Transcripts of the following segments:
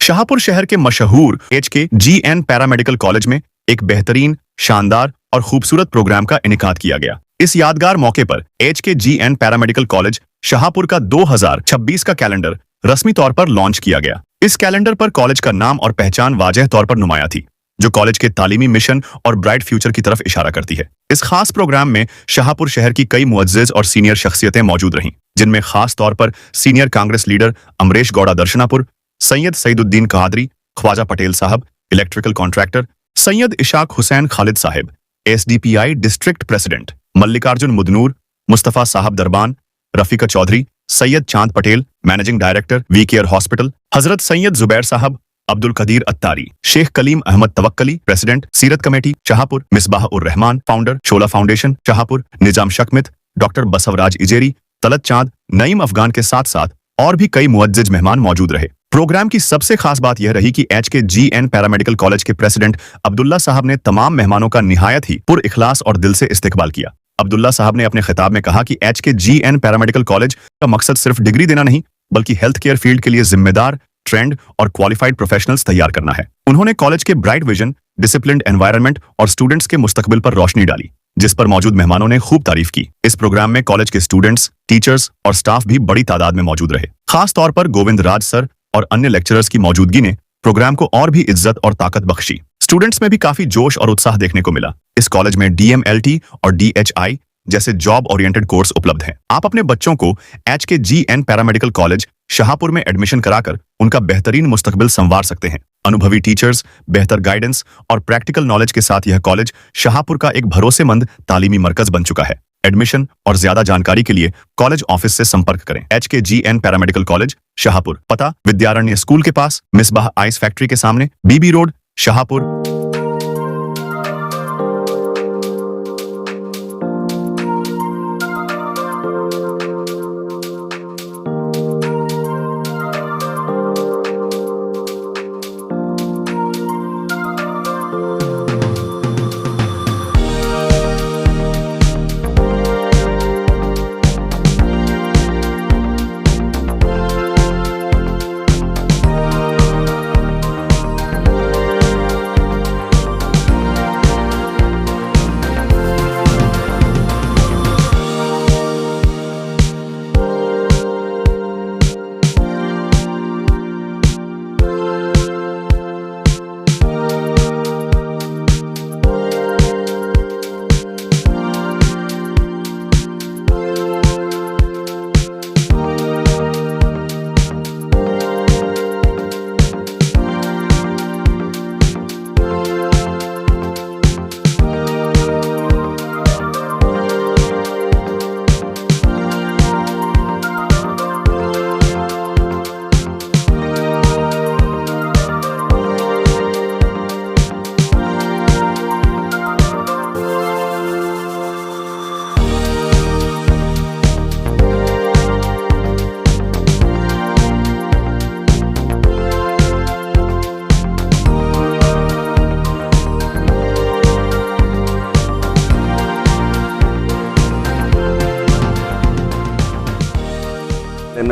शाहपुर शहर के मशहूर HKGN पैरामेडिकल कॉलेज में एक बेहतरीन, शानदार और खूबसूरत प्रोग्राम का इनेकाद किया गया। इस यादगार मौके पर HKGN पैरामेडिकल कॉलेज शाहपुर का 2026 का कैलेंडर रस्मी तौर पर लॉन्च किया गया। इस कैलेंडर पर कॉलेज का नाम और पहचान वाज़ेह तौर पर नुमाया थी, जो कॉलेज के तालीमी मिशन और ब्राइट फ्यूचर की तरफ इशारा करती है। इस खास प्रोग्राम में शाहपुर शहर की कई मुअज्जिज और सीनियर शख्सियतें मौजूद रहीं, जिनमें खास तौर पर senior Congress leader Amaresh Gowda Darshanapur, Syed Saiduddin Qadri, Khwaja Patel Sahab, electrical contractor, Syed Ishaq Hussain Khalid Sahib, SDPI district president, Mallikarjun Mudnoor, Mustafa Sahab Darban, Rafeeka Chaudhary, Syed Chand Patel, managing director we care hospital, Hazrat Syed Zubair Sahab, Abdul Qadeer Attari, Sheikh Kaleem Ahmed Tawakkali, president, Seerat committee Shahpur, Misbah ur Rahman, founder, Shola foundation Shahpur, Nizam Shakmit, doctor Basavaraj Ijeri, Talat चांद, नईम अफगान के साथ साथ और भी कई मुअज्जिज मेहमान मौजूद रहे। प्रोग्राम की सबसे खास बात यह रही कि HKGN पैरामेडिकल कॉलेज के प्रेसिडेंट अब्दुल्ला साहब ने तमाम मेहमानों का निहायत ही पुर इखलास और दिल से इस्तकबाल किया। अब्दुल्ला साहब ने अपने खिताब में कहा कि HKGN पैरामेडिकल कॉलेज का मकसद सिर्फ डिग्री देना नहीं, बल्कि हेल्थ केयर फील्ड के लिए जिम्मेदार, ट्रेंड और क्वालिफाइड प्रोफेशनल्स तैयार करना है। उन्होंने कॉलेज के ब्राइट विजन, डिसिप्लिन्ड एनवायरनमेंट और स्टूडेंट्स के मुस्तकबिल पर रोशनी डाली, जिस पर मौजूद मेहमानों ने खूब तारीफ की। इस प्रोग्राम में कॉलेज के स्टूडेंट्स, टीचर्स और स्टाफ भी बड़ी तादाद में मौजूद रहे। खास तौर पर गोविंद राज सर और अन्य लेक्चरर्स की मौजूदगी ने प्रोग्राम को और भी इज्जत और ताकत बख्शी। स्टूडेंट्स में भी काफी जोश और उत्साह देखने को मिला। इस कॉलेज में DMLT और DHI जैसे जॉब ओरिएंटेड कोर्स उपलब्ध हैं। आप अपने बच्चों को HKGN पैरामेडिकल कॉलेज शाहपुर में एडमिशन कराकर उनका बेहतरीन मुस्तकबिल संवार सकते हैं। अनुभवी टीचर्स, बेहतर गाइडेंस और प्रैक्टिकल नॉलेज के साथ यह कॉलेज शाहपुर का एक भरोसेमंद तालीमी मरकज बन चुका है। एडमिशन और ज्यादा जानकारी के लिए कॉलेज ऑफिस से संपर्क करें। HKGN पैरामेडिकल कॉलेज शाहपुर, पता विद्यारण्य स्कूल के पास, मिसबाह आइस फैक्ट्री के सामने, BB रोड, शाहपुर।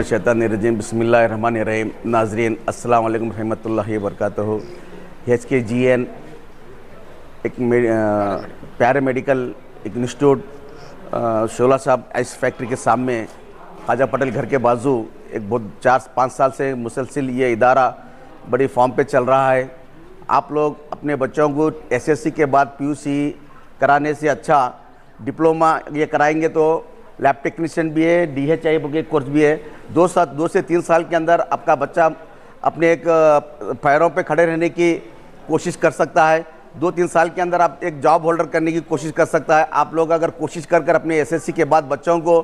शैतानिर्रजीम बिस्मिल्लाहिर्रहमानिर्रहीम। नाज़रीन अस्सलाम वालेकुम रहमतुल्लाहि व बरकातहू। HKGN एक पैरामेडिकल इंस्टीट्यूट शोला साहब आइस फैक्ट्री के सामने, ख्वाजा पटेल घर के बाजू, एक बहुत 4-5 साल से मुसलसिल ये इदारा बड़ी फॉर्म पे चल रहा है। आप लोग अपने बच्चों को SSC के बाद PUC कराने से अच्छा डिप्लोमा ये कराएंगे तो लैब टेक्नीशियन भी है, DHI के कोर्स भी है। 2 से 3 साल के अंदर आपका बच्चा अपने एक पैरों पे खड़े रहने की कोशिश कर सकता है। 2-3 साल के अंदर आप एक जॉब होल्डर करने की कोशिश कर सकता है। आप लोग अगर कोशिश कर अपने SSC के बाद बच्चों को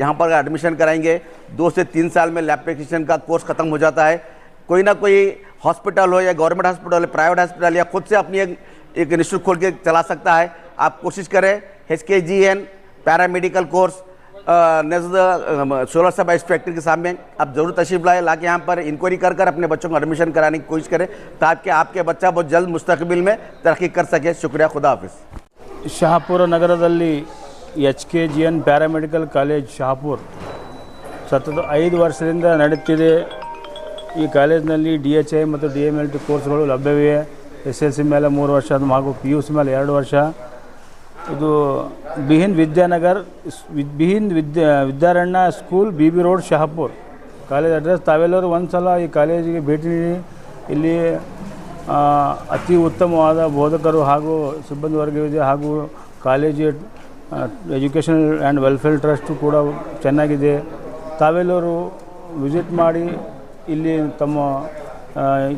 यहाँ पर एडमिशन कराएंगे, 2 से 3 साल में लैब टेक्नीशियन का कोर्स ख़त्म हो जाता है। कोई ना कोई हॉस्पिटल हो या गवर्नमेंट हॉस्पिटल या प्राइवेट हॉस्पिटल या खुद से अपनी एक इंस्टीट्यूट खोल के चला सकता है। आप कोशिश करें। HKGN पैरामेडिकल कोर्स शोला साहब आइस फैक्ट्री के सामने आप ज़रूर तशरीफ़ लाए, लाके यहाँ पर इंक्वायरी कर अपने बच्चों को एडमिशन कराने की कोशिश करें, ताकि आपके बच्चा बहुत जल्द मुस्तकबिल में तरक्की कर सके। शुक्रिया, खुदा हाफिज़। ಶಹಾಪುರ ನಗರದಲ್ಲಿ HKGN ಪ್ಯಾರಾಮೆಡಿಕಲ್ ಕಾಲೇಜ್ ಶಹಾಪುರ್ ಸತತ 5 ವರ್ಷದಿಂದ ನಡೆಯುತ್ತಿದೆ. ಈ ಕಾಲೇಜಿನಲ್ಲಿ DHI ಮತ್ತು DMLT ಕೋರ್ಸ್ಗಳು ಲಭ್ಯವಿವೆ. SSLC ಮೇಲೆ 3 ವರ್ಷ ಹಾಗೂ PUC ಮೇಲೆ 2 ವರ್ಷ. ಇದು behind Vidyanagar Vidyaranya school BB road Shahapur. College address ತಾವೆಲ್ಲರೂ ಒಂದು ಸಲ ಈ ಕಾಲೇಜಿಗೆ ಭೇಟಿ ನೀಡಿ ಇಲ್ಲಿ ಅತಿ ಉತ್ತಮವಾದ ಬೋಧಕರು ಹಾಗೂ ಸಿಬ್ಬಂದಿ ವರ್ಗವಿದೆ ಹಾಗೂ college educational and welfare trust ಕೂಡ ಚೆನ್ನಾಗಿದೆ. ತಾವೆಲ್ಲರೂ ವಿಸಿಟ್ ಮಾಡಿ ಇಲ್ಲಿ ತಮ್ಮ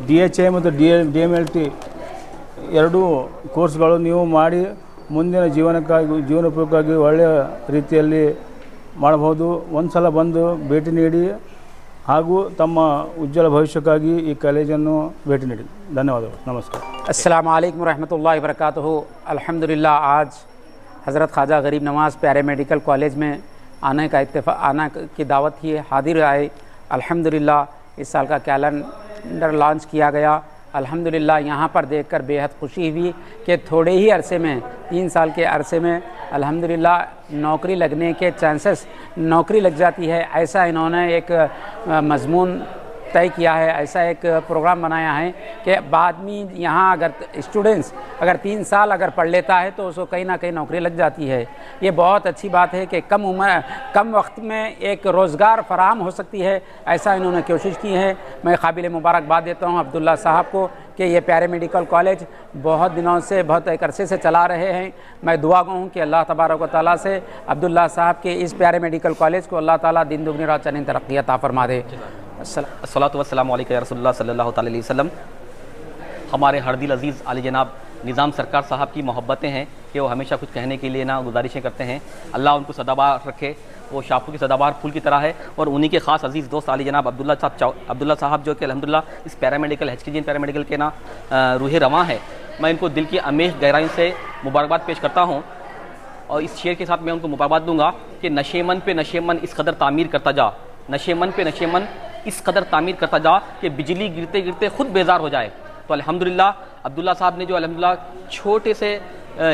DHI ಮತ್ತು DMLT ಎರಡೂ ಕೋರ್ಸ್ಗಳು ನೀವು ಮಾಡಿ ಮುಂದಿನ ಜೀವನೋಪಯೋಗಕ್ಕಾಗಿ ಒಳ್ಳೆಯ ರೀತಿಯಲ್ಲಿ ಮಾಡಬಹುದು. ಒಂದು ಸಲ ಬಂದು ಭೇಟಿ ನೀಡಿ ಹಾಗೂ ತಮ್ಮ ಉಜ್ವಲ ಭವಿಷ್ಯಕ್ಕಾಗಿ ಈ ಕಾಲೇಜನ್ನು ಭೇಟಿ ನೀಡಿ. ಧನ್ಯವಾದಗಳು. ನಮಸ್ಕಾರ. अस्सलाम वालेकुम रहमतुल्लाहि व बरकातुहू। अल्हम्दुलिल्लाह आज हज़रत ख्वाजा गरीब नवाज़ पैरामेडिकल कॉलेज में आने की दावत ही हाजिर आए। अल्हम्दुलिल्लाह इस साल का कैलेंडर लॉन्च किया गया। अल्हम्दुलिल्लाह यहाँ पर देखकर बेहद खुशी हुई कि थोड़े ही अरसे में 3 साल के अरसे में अल्हम्दुलिल्लाह नौकरी लगने के चांसेस नौकरी लग जाती है। ऐसा इन्होंने एक मज़मून तय किया है, ऐसा एक प्रोग्राम बनाया है कि बाद में यहाँ अगर स्टूडेंट्स अगर 3 साल अगर पढ़ लेता है तो उसको कहीं ना कहीं नौकरी लग जाती है। ये बहुत अच्छी बात है कि कम वक्त में एक रोज़गार फराहम हो सकती है। ऐसा इन्होंने कोशिश की है। मैं काबिल मुबारकबाद देता हूँ अब्दुल्ला साहब को कि ये पैरामेडिकल कॉलेज बहुत दिनों से बहुत एक अरसे से चला रहे हैं। मैं दुआ गो हूँ कि अल्लाह तबारक व तआला से अब्दुल्ला साहब के इस पैरामेडिकल कॉलेज को अल्लाह ताला दिन दुगनी रात चौगुनी तरक्की अता फरमा दे। अस्सलातु वस्सलामु अलैका या रसूलुल्लाह सल्लल्लाहु तआला अलैहि वसल्लम। हमारे हरदिल अज़ीज़ आली जनाब निज़ाम सरकार साहब की मोहब्बतें हैं कि वो हमेशा कुछ कहने के लिए ना गुजारिशें करते हैं। अल्लाह उनको सदाबहार रखे। वो शाहपुर की सदाबहार फूल की तरह है और उन्हीं के ख़ास अजीज़ दोस्त आली जनाब अब्दुल्ला साहब जो कि अल्हम्दुलिल्लाह इस पैरामेडिकल HKGN पैरामेडिकल के ना रूह रवां है। मैं इनको दिल की अमेश गहराई से मुबारकबाद पेश करता हूँ और इस शेर के साथ मैं उनको मुबारकबाद दूँगा कि नशेमन पे नशेमन इस कदर तामीर करता जा, नशेमन पे नशेमन इस कदर तामीर करता जा कि बिजली गिरते गिरते खुद बेजार हो जाए। तो अल्हम्दुलिल्लाह अब्दुल्ला साहब ने जो अल्हम्दुलिल्लाह छोटे से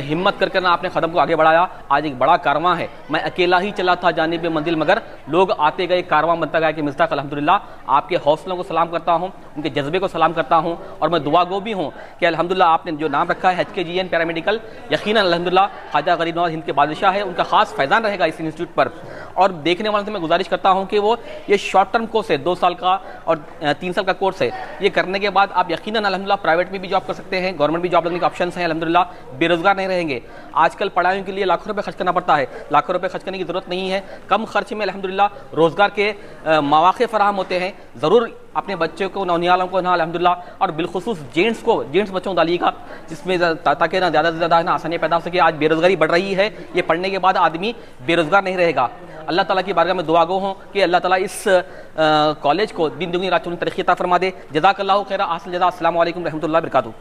हिम्मत करके ना अपने कदम को आगे बढ़ाया। आज एक बड़ा कारवां है। मैं अकेला ही चला था जानिब मंजिल मगर लोग आते गए, कारवां बनता गया कि मिस्ताक अल्हम्दुलिल्लाह आपके हौसलों को सलाम करता हूँ, उनके जज्बे को सलाम करता हूँ और मैं दुआ गो भी हूँ कि अल्हम्दुलिल्लाह आपने जो नाम रखा है HKGN पैरामेडिकल, यकीनन अल्हम्दुलिल्लाह ख्वाजा गरीब नवाज़ हिंद के बादशाह है, उनका खास फैज़ान रहेगा इस इंस्टीट्यूट पर। और देखने वालों से मैं गुजारिश करता हूँ कि वो ये शॉर्ट टर्म कोर्स है, 2 साल का और 3 साल का कोर्स है। ये करने के बाद आप यकीनन अल्हम्दुलिल्लाह प्राइवेट में भी जॉब कर सकते हैं, गवर्नमेंट भी जॉब लगने के ऑप्शन हैं। अल्हम्दुलिल्लाह बेरोजगार नहीं रहेंगे। आजकल पढ़ाइयों के लिए लाखों रुपए खर्च करना पड़ता है, लाखों रुपए खर्च करने की ज़रूरत नहीं है। कम खर्च में अल्हम्दुलिल्लाह रोज़गार के मौक़े फराहम होते हैं। ज़रूर अपने बच्चों को, नौनियालों को ना अल्हम्दुलिल्लाह और बिलखुसूस जेंट्स बच्चों को डालिएगा जिसमें ताकि ना ज़्यादा से ज़्यादा ना आसानी पैदा हो सके। आज बेरोज़गारी बढ़ रही है, ये पढ़ने के बाद आदमी बेरोज़गार नहीं रहेगा। अल्लाह ताला की बारगाह में दुआ गो हूँ कि अल्लाह ताला इस कॉलेज को दिन दुगनी रात चौगुनी तरक्की अता फरमा दे। जज़ाकल्लाहु खैरा, असल जज़ा। अस्सलामु अलैकुम रहमतुल्लाहि व बरकातुहू।